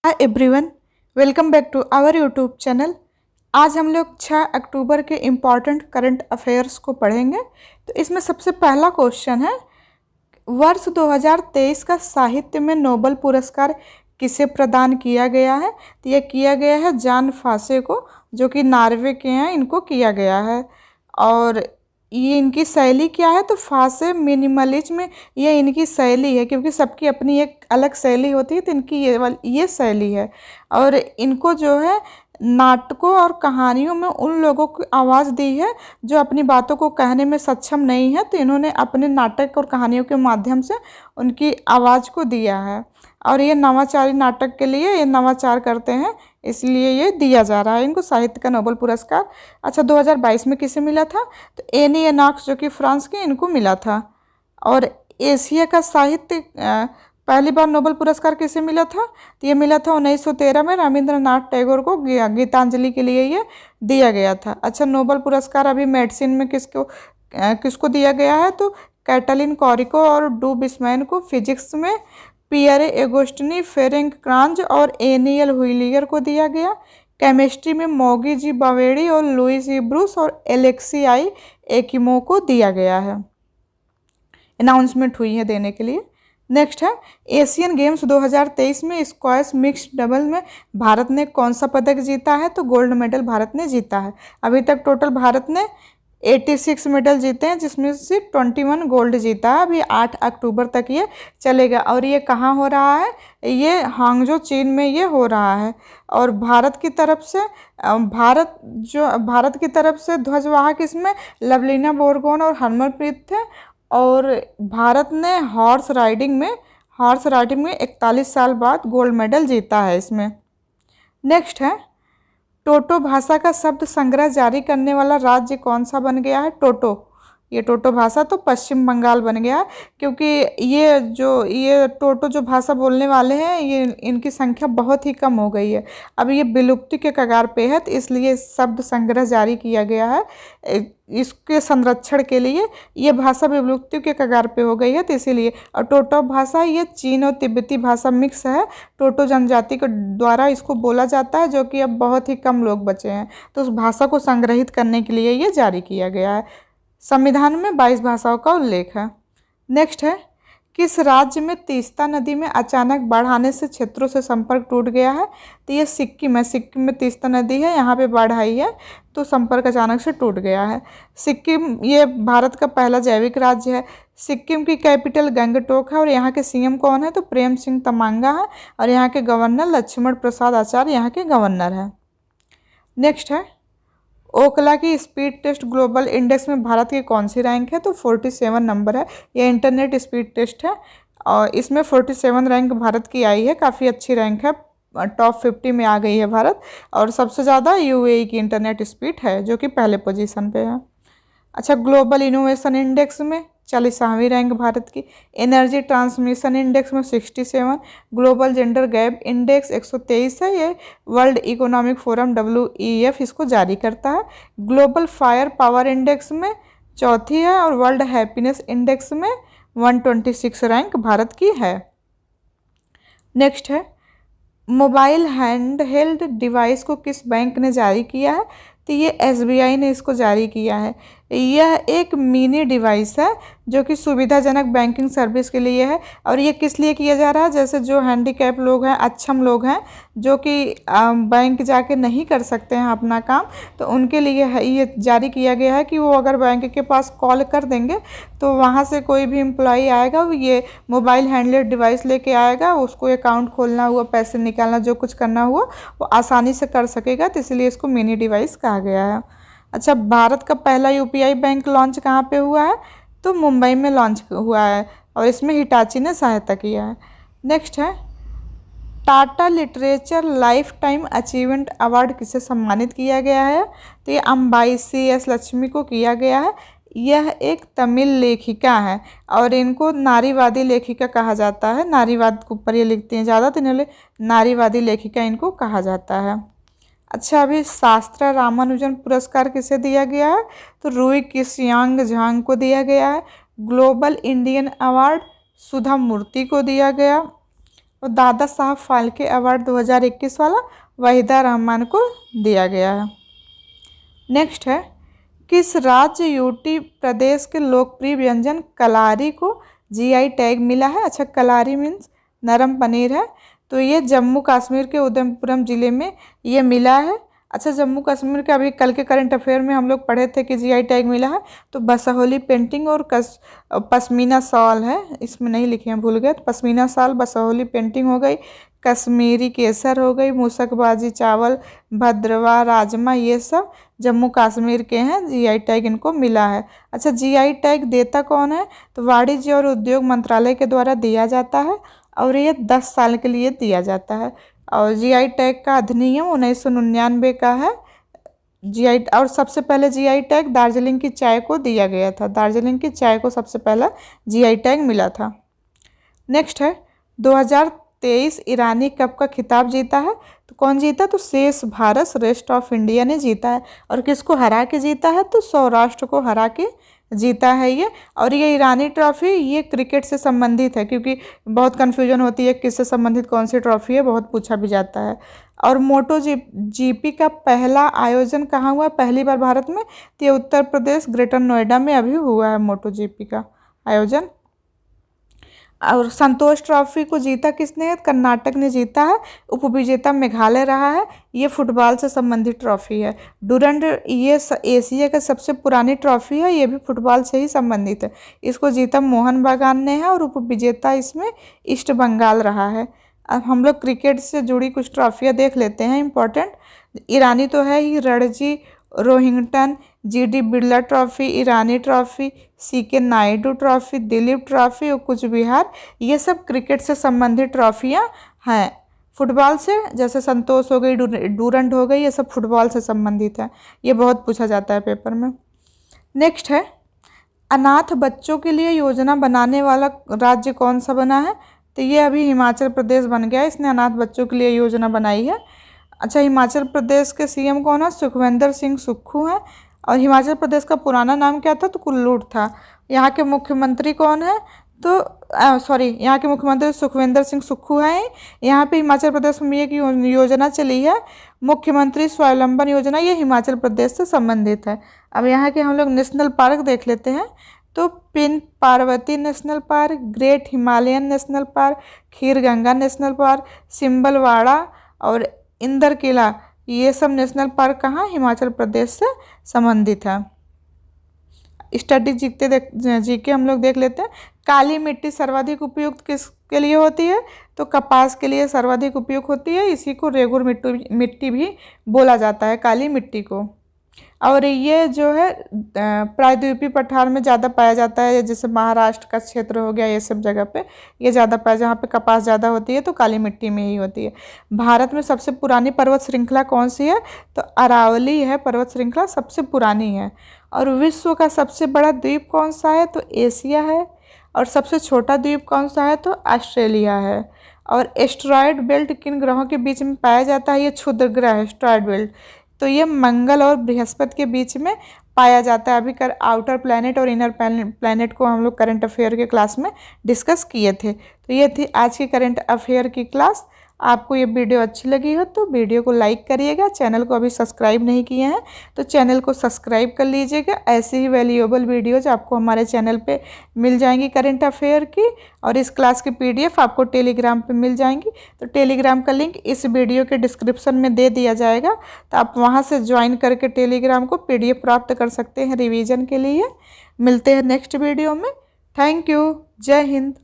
Hi everyone, welcome back to our YouTube channel. आज हम लोग 6 अक्टूबर के इम्पॉर्टेंट करंट अफेयर्स को पढ़ेंगे। तो इसमें सबसे पहला क्वेश्चन है, वर्ष 2023 का साहित्य में नोबेल पुरस्कार किसे प्रदान किया गया है? तो यह किया गया है जान फासे को, जो कि नॉर्वे के हैं, इनको किया गया है। और ये इनकी शैली क्या है? तो फासे मिनिमलिज्म, ये इनकी शैली है, क्योंकि सबकी अपनी एक अलग शैली होती है, तो इनकी ये शैली है। और इनको जो है नाटकों और कहानियों में उन लोगों को आवाज़ दी है जो अपनी बातों को कहने में सक्षम नहीं है, तो इन्होंने अपने नाटक और कहानियों के माध्यम से उनकी आवाज़ को दिया है। और ये नवाचारी नाटक के लिए ये नवाचार करते हैं, इसलिए ये दिया जा रहा है इनको साहित्य का नोबेल पुरस्कार। अच्छा, 2022 में किसे मिला था? तो एनी एनॉक्स, जो कि फ्रांस के, इनको मिला था। और एशिया का साहित्य पहली बार नोबेल पुरस्कार किसे मिला था? तो ये मिला था 1913 में रविंद्रनाथ टैगोर को गीतांजलि के लिए ये दिया गया था। अच्छा, नोबेल पुरस्कार अभी मेडिसिन में किसको दिया गया है? तो कैटलिन कॉरिको और डू बिस्मैन को, फिजिक्स में पियरे एगोस्टिनी, फेरेंक क्रांज और एनियल हुइलियर को दिया गया, केमिस्ट्री में मोगी जी बावेडी और लुइस ई ब्रूस और एलेक्सी आई एकिमो को दिया गया है। अनाउंसमेंट हुई है देने के लिए। नेक्स्ट है, एशियन गेम्स 2023 में स्क्वैश मिक्स्ड डबल में भारत ने कौन सा पदक जीता है? तो गोल्ड मेडल भारत ने जीता है। अभी तक टोटल भारत ने 86 मेडल जीते हैं, जिसमें से 21 गोल्ड जीता है। अभी 8 अक्टूबर तक ये चलेगा। और ये कहाँ हो रहा है? ये हांगझो, चीन में ये हो रहा है। और भारत की तरफ से ध्वजवाहक इसमें लवलीना बोरगोन और हरमनप्रीत थे। और भारत ने हॉर्स राइडिंग में 41 साल बाद गोल्ड मेडल जीता है इसमें। नेक्स्ट है, टोटो भाषा का शब्द संग्रह जारी करने वाला राज्य कौन सा बन गया है? ये टोटो भाषा तो पश्चिम बंगाल बन गया है, क्योंकि ये टोटो जो भाषा बोलने वाले हैं, ये इनकी संख्या बहुत ही कम हो गई है। अब ये विलुप्ति के कगार पे है, तो इसलिए शब्द संग्रह जारी किया गया है इसके संरक्षण के लिए। ये भाषा विलुप्ति के कगार पे हो गई है, तो इसीलिए। और टोटो भाषा ये चीन और तिब्बती भाषा मिक्स है। टोटो जनजाति के द्वारा इसको बोला जाता है, जो कि अब बहुत ही कम लोग बचे हैं, तो उस भाषा को संग्रहित करने के लिए ये जारी किया गया है। संविधान में 22 भाषाओं का उल्लेख है। नेक्स्ट है, किस राज्य में तीस्ता नदी में अचानक बाढ़ आने से क्षेत्रों से संपर्क टूट गया है? तो ये सिक्किम है। सिक्किम में तीस्ता नदी है, यहाँ पे बाढ़ आई है, तो संपर्क अचानक से टूट गया है। सिक्किम ये भारत का पहला जैविक राज्य है। सिक्किम की कैपिटल गंगटोक है। और यहाँ के सीएम कौन है? तो प्रेम सिंह तमांगा है। और यहाँ के गवर्नर लक्ष्मण प्रसाद आचार्य यहाँ के गवर्नर हैं। नेक्स्ट है, ओकला की स्पीड टेस्ट ग्लोबल इंडेक्स में भारत की कौन सी रैंक है? तो 47 नंबर है। ये इंटरनेट स्पीड टेस्ट है, और इसमें 47 रैंक भारत की आई है। काफ़ी अच्छी रैंक है, टॉप 50 में आ गई है भारत। और सबसे ज़्यादा यूएई की इंटरनेट स्पीड है, जो कि पहले पोजीशन पे है। अच्छा, ग्लोबल इनोवेशन इंडेक्स में 40वीं रैंक भारत की। एनर्जी ट्रांसमिशन इंडेक्स में 67। ग्लोबल जेंडर गैप इंडेक्स 123 है। ये वर्ल्ड इकोनॉमिक फोरम WEF इसको जारी करता है। ग्लोबल फायर पावर इंडेक्स में 4थी है। और वर्ल्ड हैप्पीनेस इंडेक्स में 126 रैंक भारत की है। नेक्स्ट है, मोबाइल हैंडहेल्ड डिवाइस को किस बैंक ने जारी किया है? तो ये SBI ने इसको जारी किया है। यह एक मिनी डिवाइस है, जो कि सुविधाजनक बैंकिंग सर्विस के लिए है। और ये किस लिए किया जा रहा है? जैसे जो हैंडीकैप लोग हैं, अक्षम लोग हैं, जो कि बैंक जाके नहीं कर सकते हैं अपना काम, तो उनके लिए ये जारी किया गया है कि वो अगर बैंक के पास कॉल कर देंगे, तो वहाँ से कोई भी एम्प्लॉई आएगा, वो ये मोबाइल हैंडलेड डिवाइस लेके आएगा, उसको अकाउंट खोलना हुआ, पैसे निकालना, जो कुछ करना हुआ, वो आसानी से कर सकेगा। तो इसलिए इसको मिनी डिवाइस कहा गया है। अच्छा, भारत का पहला UPI बैंक लॉन्च कहाँ पे हुआ है? तो मुंबई में लॉन्च हुआ है, और इसमें हिटाची ने सहायता किया है। नेक्स्ट है, Tata literature life time achievement award किसे सम्मानित किया गया है? तो ये अंबाई CS लक्ष्मी को किया गया है। यह एक तमिल लेखिका है, और इनको नारीवादी लेखिका कहा जाता है। नारीवाद के ऊपर ये लिखती हैं ज़्यादा, तो इन्हें नारीवादी लेखिका इनको कहा जाता है। अच्छा, अभी शास्त्रा रामानुजन पुरस्कार किसे दिया गया है? तो रूई किसियांग झांग को दिया गया है। ग्लोबल इंडियन अवार्ड सुधा मूर्ति को दिया गया। और दादा साहब फाल्के अवार्ड 2021 वाला वहीदा रहमान को दिया गया है। नेक्स्ट है, किस राज्य यूटी प्रदेश के लोकप्रिय व्यंजन कलारी को जीआई टैग मिला है? अच्छा, कलारी मीन्स नरम पनीर है, तो ये जम्मू कश्मीर के उधमपुरम ज़िले में ये मिला है। अच्छा, जम्मू कश्मीर के अभी कल के करंट अफेयर में हम लोग पढ़े थे कि जीआई टैग मिला है, तो बसहोली पेंटिंग और पश्मीना शॉल है, इसमें नहीं लिखे हैं, भूल गए। तो पश्मीना शॉल, बसहोली पेंटिंग हो गई, कश्मीरी केसर हो गई, मूसकबाजी चावल, भद्रवा राजमा, ये सब जम्मू कश्मीर के हैं, जीआई टैग इनको मिला है। अच्छा, जीआई टैग देता कौन है? तो वाणिज्य और उद्योग मंत्रालय के द्वारा दिया जाता है और ये 10 साल के लिए दिया जाता है। और जीआई टैग का अधिनियम 1999 का है। जीआई और सबसे पहले जीआई टैग दार्जिलिंग की चाय को दिया गया था। दार्जिलिंग की चाय को सबसे पहला जीआई टैग मिला था। नेक्स्ट है, 2023 ईरानी कप का खिताब जीता है, तो कौन जीता? तो शेष भारत रेस्ट ऑफ इंडिया ने जीता है। और किसको हरा के जीता है? तो सौराष्ट्र को हरा के जीता है ये। और ये ईरानी ट्रॉफी ये क्रिकेट से संबंधित है, क्योंकि बहुत कन्फ्यूजन होती है किससे संबंधित कौन सी ट्रॉफी है, बहुत पूछा भी जाता है। और मोटो जीपी का पहला आयोजन कहाँ हुआ पहली बार भारत में? तो ये उत्तर प्रदेश ग्रेटर नोएडा में अभी हुआ है मोटो जीपी का आयोजन। और संतोष ट्रॉफी को जीता किसने? कर्नाटक ने जीता है। उपविजेता मेघालय रहा है। ये फुटबॉल से संबंधित ट्रॉफी है। डूरंड ये एशिया का सबसे पुरानी ट्रॉफी है, ये भी फुटबॉल से ही संबंधित है। इसको जीता मोहन बागान ने है और उपविजेता इसमें ईस्ट बंगाल रहा है। अब हम लोग क्रिकेट से जुड़ी कुछ ट्रॉफियाँ देख लेते हैं इंपॉर्टेंट। ईरानी तो है ही, Ranji Rohinton, GD Birla trophy, Irani trophy, CK Naidu trophy, Duleep trophy और कुछ बिहार, ये सब क्रिकेट से संबंधित ट्रॉफियाँ हैं। फुटबॉल से जैसे संतोष हो गई, डूरंड हो गई, ये सब फुटबॉल से संबंधित है, ये बहुत पूछा जाता है पेपर में। नेक्स्ट है, अनाथ बच्चों के लिए योजना बनाने वाला राज्य कौन सा बना है? तो ये अभी हिमाचल प्रदेश बन गया है, इसने अनाथ बच्चों के लिए योजना बनाई है। अच्छा, हिमाचल प्रदेश के सीएम कौन है? सुखविंदर सिंह सुक्खू हैं। और हिमाचल प्रदेश का पुराना नाम क्या था? तो कुल्लूट था। यहाँ के मुख्यमंत्री कौन है? तो यहाँ के मुख्यमंत्री सुखविंदर सिंह सुक्खू हैं। यहाँ पे हिमाचल प्रदेश में एक योजना चली है, मुख्यमंत्री स्वावलंबन योजना, ये हिमाचल प्रदेश से संबंधित है। अब यहाँ के हम लोग नेशनल पार्क देख लेते हैं। तो Pin Parvati national park, great Himalayan national park, Kheer Ganga national park, Simbalbara और इंदर किला, ये सब नेशनल पार्क कहाँ? हिमाचल प्रदेश से संबंधित है। स्टडी जीके हम लोग देख लेते हैं। काली मिट्टी सर्वाधिक उपयुक्त किसके लिए होती है? तो कपास के लिए सर्वाधिक उपयुक्त होती है, इसी को रेगुर मिट्टी भी बोला जाता है, काली मिट्टी को। और ये जो है प्रायद्वीपीय पठार में ज़्यादा पाया जाता है, जैसे महाराष्ट्र का क्षेत्र हो गया, ये सब जगह पे ये ज़्यादा पाया, जहाँ पे कपास ज़्यादा होती है तो काली मिट्टी में ही होती है। भारत में सबसे पुरानी पर्वत श्रृंखला कौन सी है? तो अरावली है, पर्वत श्रृंखला सबसे पुरानी है। और विश्व का सबसे बड़ा द्वीप कौन सा है? तो एशिया है। और सबसे छोटा द्वीप कौन सा है? तो ऑस्ट्रेलिया है। और एस्टेरॉयड बेल्ट किन ग्रहों के बीच में पाया जाता है? ये क्षुद्र ग्रह है एस्टेरॉयड बेल्ट, तो ये मंगल और बृहस्पति के बीच में पाया जाता है। अभी आउटर प्लैनेट और इनर प्लैनेट को हम लोग करंट अफेयर के क्लास में डिस्कस किए थे। तो ये थी आज की करंट अफेयर की क्लास। आपको ये वीडियो अच्छी लगी हो तो वीडियो को लाइक करिएगा। चैनल को अभी सब्सक्राइब नहीं किए हैं तो चैनल को सब्सक्राइब कर लीजिएगा। ऐसे ही वैल्यूएबल वीडियोज आपको हमारे चैनल पे मिल जाएंगी करंट अफेयर की, और इस क्लास की PDF आपको टेलीग्राम पे मिल जाएंगी। तो टेलीग्राम का लिंक इस वीडियो के डिस्क्रिप्शन में दे दिया जाएगा, तो आप वहाँ से ज्वाइन करके टेलीग्राम को PDF प्राप्त कर सकते हैं रिविज़न के लिए। मिलते हैं नेक्स्ट वीडियो में। Thank you. जय हिंद।